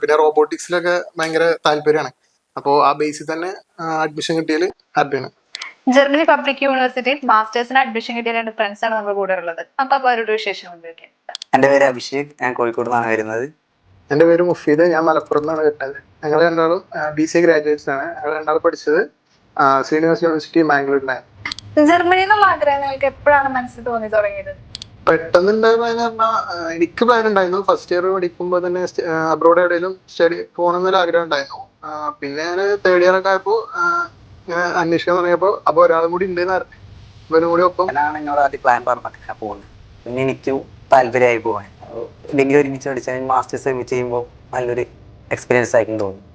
പിന്നെ റോബോട്ടിക്സിലൊക്കെ ഭയങ്കര താല്പര്യമാണ്. അപ്പോൾ ആ ബേസിൽ തന്നെ അഡ്മിഷൻ കിട്ടിയതിൽ ഹാപ്പിയാണ്. ജർമ്മനി പബ്ലിക് യൂണിവേഴ്സിറ്റിയിൽ മാസ്റ്റേഴ്സിന് അഡ്മിഷൻ കിട്ടിയ 2 ഫ്രണ്ട്സാണ് നമ്മുടെ കൂടെ ഉള്ളത്. അപ്പൊ അവരുടെ വിശേഷം എന്തൊക്കെ? എൻ്റെ പേര് അഭിഷേക്, ഞാൻ കോഴിക്കോട് നിന്നാണ് വരുന്നത്. എൻ്റെ പേര് മുഫീദ്, ഞാൻ മലപ്പുറത്ത് നിന്നാണ് വരുന്നത്. ഞങ്ങൾ രണ്ടാളും BCA ഗ്രാജുവേറ്റ്സ് ആണ്. ഞങ്ങൾ രണ്ടാളും പഠിച്ചത് ശ്രീനിവാസ് യൂണിവേഴ്സിറ്റി മാംഗ്ലൂരിലാണ്. ജർമ്മനി എന്നുള്ള ആഗ്രഹം നിങ്ങൾക്ക് എപ്പോഴാണ് മനസ്സിൽ തോന്നി തുടങ്ങിയത്? പെട്ടെന്നുണ്ടായതെന്ന് പറഞ്ഞാൽ എനിക്ക് പ്ലാൻ ഉണ്ടായിരുന്നു. ഫസ്റ്റ് ഇയർ പഠിക്കുമ്പോൾ തന്നെ അബ്രോഡ് എവിടെയെങ്കിലും സ്റ്റഡി പോകണമെന്നൊരു ആഗ്രഹം ഉണ്ടായിരുന്നു. പിന്നെ ഞാൻ തേർഡ് ഇയർ ഒക്കെ ആയപ്പോൾ അന്വേഷിക്കാൻ തുടങ്ങിയപ്പോൾ അപ്പോൾ ഒരാളും കൂടി ഉണ്ട്, ഇവരും കൂടി ഒപ്പം. ഞാനാണ് എന്നോട് ആദ്യം പ്ലാൻ പറഞ്ഞിട്ട് പോകുന്നത്. പിന്നെ എനിക്കും താല്പര്യമായി പോകാൻ. ഡിഗ്രി ഒരുമിച്ച് പഠിച്ചാൽ മാസ്റ്റേഴ്സ് ഒരുമിച്ച് ചെയ്യുമ്പോൾ നല്ലൊരു എക്സ്പീരിയൻസ് ആയിരിക്കും തോന്നുന്നു.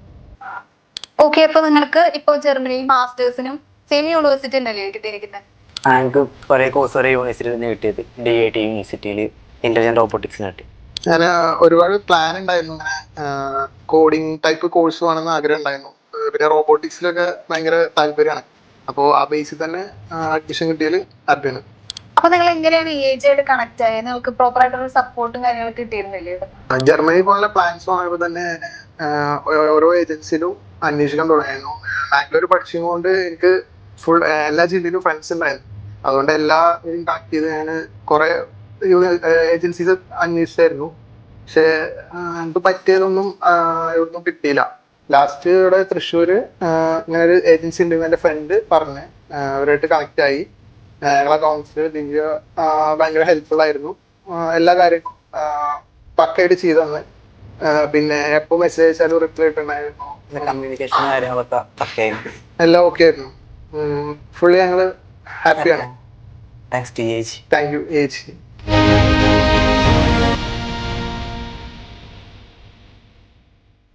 ഓക്കെ, അപ്പൊ നിങ്ങൾക്ക് ഇപ്പോൾ ജർമ്മനിയിൽ മാസ്റ്റേഴ്സിനും സെയിം യൂണിവേഴ്സിറ്റി ഉണ്ടല്ലേ കിട്ടിയിരിക്കുന്നത്? ഞങ്ങൾക്ക് കുറേ കോഴ്സ് ഒരേ യൂണിവേഴ്സിറ്റി തന്നെ കിട്ടിയത്. DIT യൂണിവേഴ്സിറ്റിയിൽ ഇന്റലിജന്റ് റോബോട്ടിക്സിന് കിട്ടി. ഞാൻ ഒരുപാട് പ്ലാൻ ഉണ്ടായിരുന്നു. കോഡിങ് ടൈപ്പ് കോഴ്സ് വേണമെന്ന് ആഗ്രഹം ഉണ്ടായിരുന്നു. പിന്നെ റോബോട്ടിക്സിലൊക്കെ ഭയങ്കര താല്പര്യമാണ്. അപ്പോൾ ആ ബേസിൽ തന്നെ അഡ്മിഷൻ കിട്ടിയതിൽ ഹാപ്പിയാണ്. അപ്പൊ നിങ്ങൾ എങ്ങനെയാണ് AJ ആയിട്ട് കണക്ട് ആയത്? നിങ്ങൾക്ക് പ്രോപ്പർ ആയിട്ടുള്ള സപ്പോർട്ടും കാര്യങ്ങളൊക്കെ കിട്ടിയിരുന്നില്ലേ? ജർമ്മനി പോലുള്ള പ്ലാൻസ് വന്നപ്പോൾ തന്നെ ഓരോ ഏജൻസിയിലും അന്വേഷിക്കാൻ തുടങ്ങിയിരുന്നു. ബാംഗ്ലൂർ പഠിച്ചുകൊണ്ട് എനിക്ക് ഫുൾ എല്ലാ ജില്ലയിലും ഫ്രണ്ട്സ് ഉണ്ടായിരുന്നു. അതുകൊണ്ട് എല്ലാവരും കണക്ട് ചെയ്ത് ഞാൻ കുറെ ഏജൻസീസ് അന്വേഷിച്ചായിരുന്നു. പക്ഷെ എനിക്ക് പറ്റിയതൊന്നും ഇവിടുന്ന് കിട്ടിയില്ല. ലാസ്റ്റ് ഇവിടെ തൃശ്ശൂര് ഇങ്ങനെ ഒരു ഏജൻസി ഉണ്ടെന്ന് എൻ്റെ ഫ്രണ്ട് പറഞ്ഞ് അവരായിട്ട് കണക്ട് ആയി. ഞങ്ങളെ കൗൺസിലർ ദിവ്യ ഭയങ്കര ഹെൽപ്ഫുൾ ആയിരുന്നു. എല്ലാ കാര്യവും പക്കയായിട്ട് ചെയ്തു തന്നെ. പിന്നെ എപ്പോ മെസ്സേജ് അയച്ചാലും റിപ്ലൈ ഇട്ടുണ്ടായിരുന്നു. കമ്മ്യൂണിക്കേഷൻ കാര്യങ്ങളൊക്കെ എല്ലാം ഓക്കെ ആയിരുന്നു. ഫുള്ളി ഞങ്ങള് ഹാപ്പിയാണ്. Thanks to AG. Thank you AG.